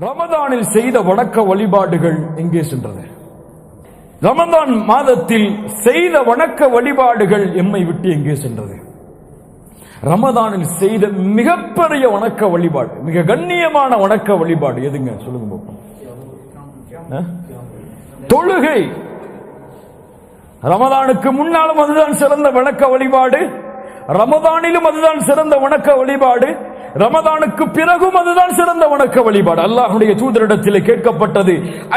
ரமதானில் செய்த வணக்க வழிபாடுகள் எங்கே சென்றது? ரமதான் மாதத்தில் செய்த வணக்க வழிபாடுகள் எம்மை விட்டு எங்கே சென்றது? ரமதானில் செய்த மிகப்பெரிய வணக்க வழிபாடு, மிக கண்ணியமான வணக்க வழிபாடு எதுங்க சொல்லுங்க பார்ப்போம். தொழுகை. ரமதானுக்கு முன்னாலும் அதுதான் சிறந்த வணக்க வழிபாடு, ரமதானிலும் அதுதான் சிறந்த வணக்க வழிபாடு, ரமதானுக்கு பிறகும் அதுதான் சிறந்த வணக்க வழிபாடு. அல்லாஹ்வுடைய தூதரிடத்தில் கேட்கப்பட்டது,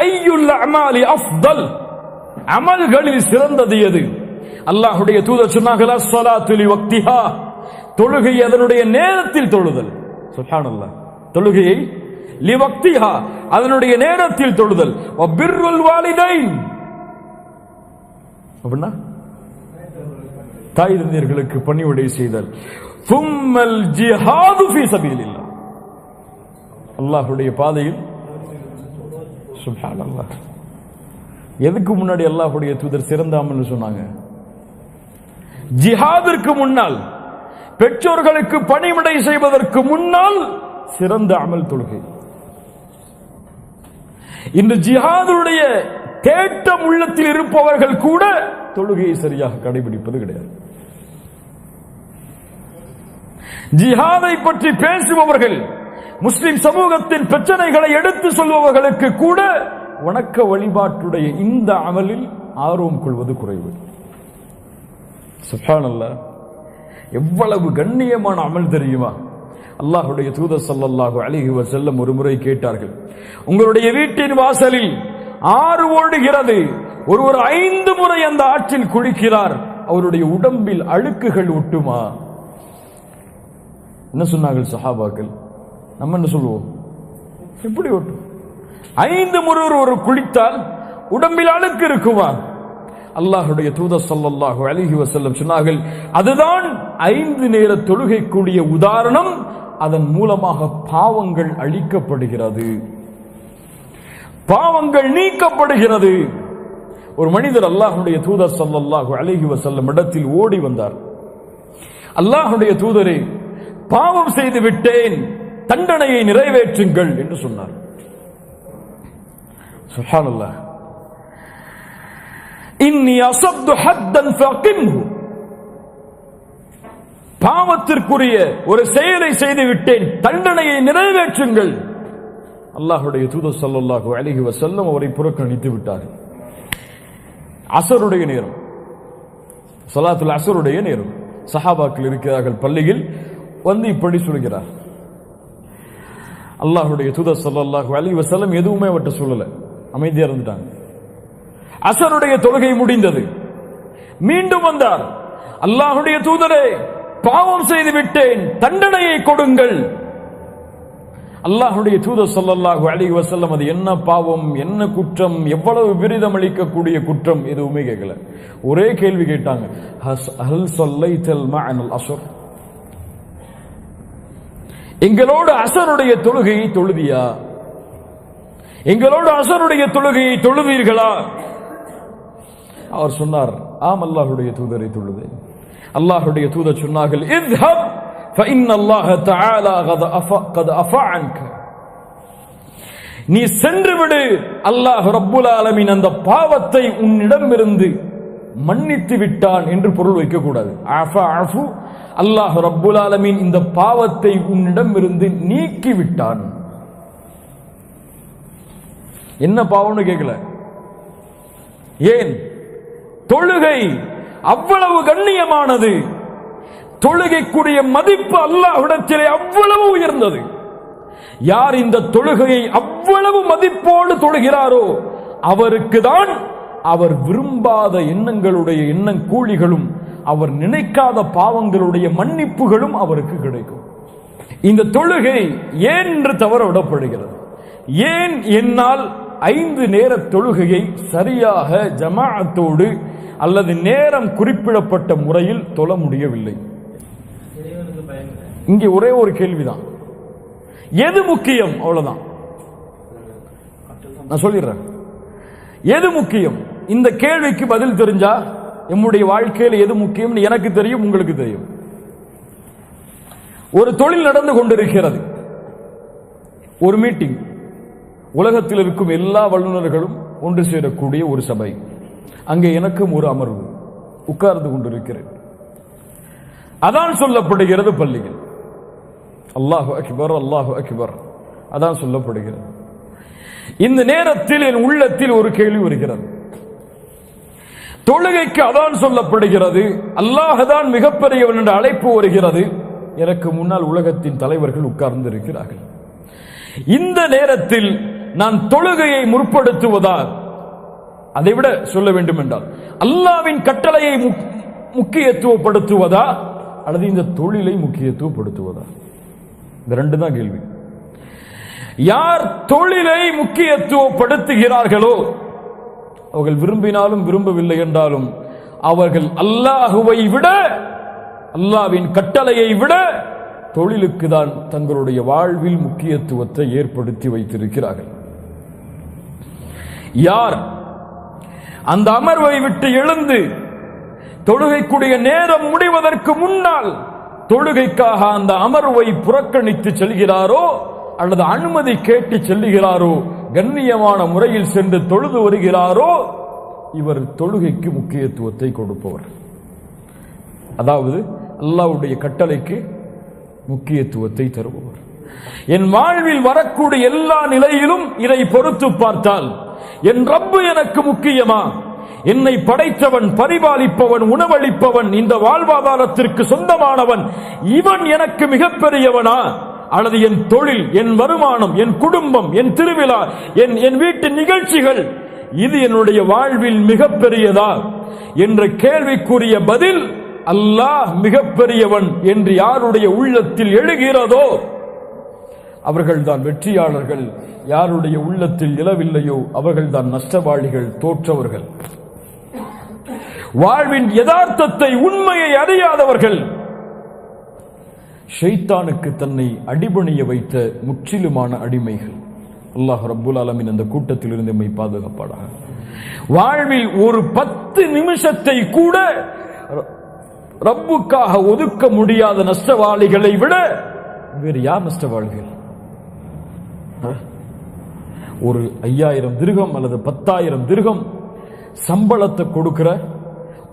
ஐயுல் அமாலி அஃதல், அமல்களில் சிறந்தது எது? அல்லாஹ்வுடைய தூதர் சொன்னார்கள், அஸ்ஸலாத்து லிவக்திஹா, தொழுகை அதனுடைய நேரத்தில் தொழுதல். சுப்ஹானல்லாஹ், தொழுகையை லிவக்திஹா, அதனுடைய நேரத்தில் தொழுதல். வ பிர்ருல் வாலிதைன், அப்படின்னா தாய் தந்தையர்களுக்கு பணிவிடை செய்தல். சும்மல் ஜிஹாது ஃபீ சபீலில்லாஹ், அல்லாஹ்வுடைய பாதையில். சுப்ஹானல்லாஹ், எதுக்கு முன்னாடி அல்லாஹ்வுடைய தூதர் சிறந்த அமல்னு சொன்னாங்க? ஜிஹாதிற்கு முன்னால், பெற்றோர்களுக்கு பணிவிடை செய்வதற்கு முன்னால் சிறந்த அமல் தொழுகை. இந்த ஜிஹாதுடைய தேட்டம் உள்ளத்தில் இருப்பவர்கள் கூட தொழுகையை சரியாக கடைபிடிப்பது கிடையாது. ஜிஹாதை பற்றி பேசுபவர்கள், முஸ்லிம் சமூகத்தின் பிரச்சனைகளை எடுத்து சொல்பவர்களுக்கு கூட வணக்க வழிபாட்டுடைய இந்த அமலில் ஆர்வம் கொள்வது குறைவு. சுப்ஹானல்லாஹ், எவ்வளவு கண்ணியமான அமல் தெரியுமா? அல்லாஹ்வுடைய தூதர் ஸல்லல்லாஹு அலைஹி வஸல்லம் ஒரு முறை கேட்டார்கள், உங்களுடைய வீட்டின் வாசலில் ஆறு ஓடுகிறது, ஒருவர் 5 முறை அந்த ஆற்றில் குளிக்கிறார், அவருடைய உடம்பில் அழுக்குகள் ஒட்டுமா? என்ன சொன்னார்கள் சஹாபாக்கள்? நம்ம என்ன சொல்லுவோம்? எப்படி ஒட்டும்? 5 முறை ஒரு குளித்தால் உடம்பில் அழுக்கு இருக்குமா? அல்லாஹ்வுடைய தூதர் ஸல்லல்லாஹு அலைஹி வஸல்லம் சொன்னார்கள், அதுதான் 5 நேர தொழுகைக்குரிய உதாரணம். அதன் மூலமாக பாவங்கள் அழிக்கப்படுகிறது, பாவங்கள் நீக்கப்படுகிறது. ஒரு மனிதர் அல்லாஹ்வுடைய தூதர் ஸல்லல்லாஹு அலைஹி வஸல்லம் இடத்தில் ஓடி வந்தார். அல்லாஹ்வுடைய தூதரே, பாவம் செய்து விட்டேன், தண்டனையை நிறைவேற்றுங்கள் என்று சொன்னார். சுப்ஹானல்லாஹ், இன்னி அஸப்து ஹத்தன் ஃபகிம்ஹு, பாவத்திற்குரிய ஒரு செயலை செய்து விட்டேன், தண்டனையை நிறைவேற்றுங்கள். அல்லாஹ்வுடைய தூதர் ஸல்லல்லாஹு அலைஹி வஸல்லம் அவரை புறக்கணித்து விட்டார்கள். அஸருடைய நேரம், ஸலாத்துல் அஸருடைய நேரம். சஹாபாக்கள் இருக்கிறார்கள் பள்ளியில், வந்து இப்படி சொல்கிறார். அல்லாஹ்வுடைய தூதர் ஸல்லல்லாஹு அலைஹி வஸல்லம் எதுவுமே அவர்கிட்ட சொல்லல, அமைதியா இருந்துட்டாங்க. அஸருடைய தொழுகை முடிந்தது, மீண்டும் வந்தார். அல்லாஹ்வுடைய தூதரே, பாவம் செய்து விட்டேன், தண்டனையை கொடுங்கள். அல்லாஹ்வுடைய தூதர் ஸல்லல்லாஹு அலைஹி வஸல்லம் அது என்ன பாவம், என்ன குற்றம், எவ்வளவு விரிதம் அளிக்கக்கூடிய குற்றம் எதுவுமே கேட்கல. ஒரே கேள்வி கேட்டாங்க, ஹல் ஸல்லைத்தல் மஅனல் அஸர், எங்களோடு அஸருடைய தொழுகையை தொழுதியா? எங்களோடு அஸருடைய தொழுகையை தொழுவீர்களா? அவர் சொன்னார், ஆம் அல்லாஹ்வுடைய தூதரை தொழுதேன். அல்லாஹ்வுடைய தூதர் சொன்னார்கள், இத்ஹப் فإن الله تعالى قد عفا عنك, நீ சென்று விடு, அல்லாஹ் ரப்புல் ஆலமீன் அந்த பாவத்தை உன்னிடமிருந்து மன்னித்து விட்டான் என்று பொருள் வைக்க கூடாது. அஃபா அஃபு, அல்லாஹ் ரப்புல் ஆலமீன் இந்த பாவத்தை உன்னிடமிருந்து நீக்கி விட்டான். என்ன பாவம்னு கேட்கல. ஏன்? தொழுகை அவ்வளவு கண்ணியமானது, தொழுகைக்குரிய மதிப்பு அல்லாஹ்விடத்திலே அவ்வளவு உயர்ந்தது. யார் இந்த தொழுகையை அவ்வளவு மதிப்போடு தொழுகிறாரோ அவருக்கு தான் அவர் விரும்பாத எண்ணங்களுடைய எண்ணம் கூலிகளும், அவர் நினைக்காத பாவங்களுடைய மன்னிப்புகளும் அவருக்கு கிடைக்கும். இந்த தொழுகை ஏன் என்று தவற விடப்படுகிறது? ஏன் என்னால் 5 நேர தொழுகையை சரியாக ஜமாஅத்தோடு அல்லது நேரம் குறிப்பிடப்பட்ட முறையில் தொழ முடியவில்லை? இங்கே ஒரே ஒரு கேள்விதான், எது முக்கியம்? அவ்வளவுதான், நான் சொல்லிடுறேன். எது முக்கியம்? இந்த கேள்விக்கு பதில் தெரிஞ்சா நம்முடைய வாழ்க்கையில் எது முக்கியம் எனக்கு தெரியும், உங்களுக்கு தெரியும். ஒரு தொழில் நடந்து கொண்டிருக்கிறது, ஒரு மீட்டிங், உலகத்தில் இருக்கும் எல்லா வல்லுநர்களும் ஒன்று சேரக்கூடிய ஒரு சபை. அங்கே எனக்கும் ஒரு அமர்வு, உட்கார்ந்து கொண்டிருக்கிறேன். அதான் சொல்லப்படுகிறது பள்ளிகள். அல்லாஹு அக்பர், அல்லாஹு அக்பர், அதான் சொல்லப்படுகிறது. இந்த நேரத்தில் என் உள்ளத்தில் ஒரு கேள்வி வருகிறது. தொழுகைக்கு அதான் சொல்லப்படுகிறது, அல்லாஹ் தான் மிகப்பெரியவன் என்ற அழைப்பு வருகிறது. எனக்கு முன்னால் உலகத்தின் தலைவர்கள் உட்கார்ந்து இருக்கிறார்கள். இந்த நேரத்தில் நான் தொழுகையை முற்படுத்துவதால், அதைவிட சொல்ல வேண்டும் என்றால் அல்லாஹ்வின் கட்டளையை முக்கியத்துவப்படுத்துவதா அல்லது இந்த தொழிலை முக்கியத்துவப்படுத்துவதா? இந்த ரெண்டு தான் கேள்வி. யார் தொழிலை முக்கியத்துவப்படுத்துகிறார்களோ அவர்கள் விரும்பினாலும் விரும்பவில்லை என்றாலும் அவர்கள் அல்லாஹுவை விட, அல்லாஹ்வின் கட்டளையை விட தொழிலுக்கு தான் தங்களுடைய வாழ்வில் முக்கியத்துவத்தை ஏற்படுத்தி வைத்திருக்கிறார்கள். யார் அந்த அமர்வை விட்டு எழுந்து தொழுகைக்குடைய நேரம் முடிவதற்கு முன்னால் தொழுகைக்காக அந்த அமர்வை புறக்கணித்து செல்கிறாரோ அல்லது அனுமதி கேட்டு செல்லுகிறாரோ, கண்ணியமான முறையில் சென்று தொழுது வருகிறாரோ, இவர் தொழுகைக்கு முக்கியத்துவத்தை கொடுப்பவர். அதாவது அல்லாஹ்வுடைய கட்டளைக்கு முக்கியத்துவத்தை தருபவர். என் வாழ்வில் வரக்கூடிய எல்லா நிலையிலும் இதை பொறுத்து பார்த்தால், என் ரப்பு எனக்கு முக்கியமா, என்னை படைத்தவன், பரிபாலிப்பவன், உணவளிப்பவன், இந்த வாழ்வாதாரத்திற்கு சொந்தமானவன், இவன் எனக்கு மிகப்பெரியவனா, அல்லது என் தொழில், என் வருமானம், என் குடும்பம், என் திருவிழா, என் வீட்டு நிகழ்ச்சிகள், இது என்னுடைய வாழ்வில் மிகப்பெரியதா என்ற கேள்விக்குரிய பதில் அல்லாஹ் மிகப்பெரியவன் என்று யாருடைய உள்ளத்தில் எழுகிறதோ அவர்கள்தான் வெற்றியாளர்கள். யாருடைய உள்ளத்தில் எழவில்லையோ அவர்கள்தான் நஷ்டவாளிகள், தோற்றவர்கள், வாழ்வின் யதார்த்தத்தை, உண்மையை அறியாதவர்கள், ஷைத்தானுக்கு தன்னை அடிபணிய வைத்த முற்றிலுமான அடிமைகள். அல்லாஹ் ரப்புல் ஆலமீன் அந்த கூட்டத்தில் இருந்து நம்மை பாதுகாப்பானாக. வாழ்வில் ஒரு 10 நிமிஷத்தை கூட ரப்புக்காக ஒதுக்க முடியாத நஷ்டவாளிகளை விட வேறு யார் நஷ்டவாளிகள்? ஒரு 5000 திர்ஹம் அல்லது 10,000 திர்ஹம் சம்பளத்தை கொடுக்கிற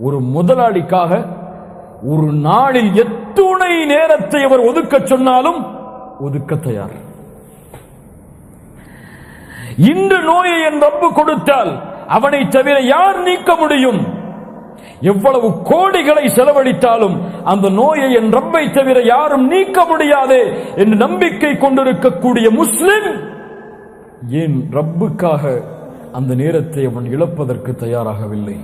ஒரு முதலாளிக்காக ஒரு நாளில் எத்துணை நேரத்தை அவர் ஒதுக்க சொன்னாலும் ஒதுக்க தயார். இன்று நோயை என் ரப்பு கொடுத்தால் அவனை தவிர யார் நீக்க முடியும்? எவ்வளவு கோடிகளை செலவழித்தாலும் அந்த நோயை என் ரப்பை தவிர யாரும் நீக்க முடியாது என்று நம்பிக்கை கொண்டிருக்கக்கூடிய முஸ்லிம் ஏன் ரப்புக்காக அந்த நேரத்தை அவன் இழப்பதற்கு தயாராகவில்லை?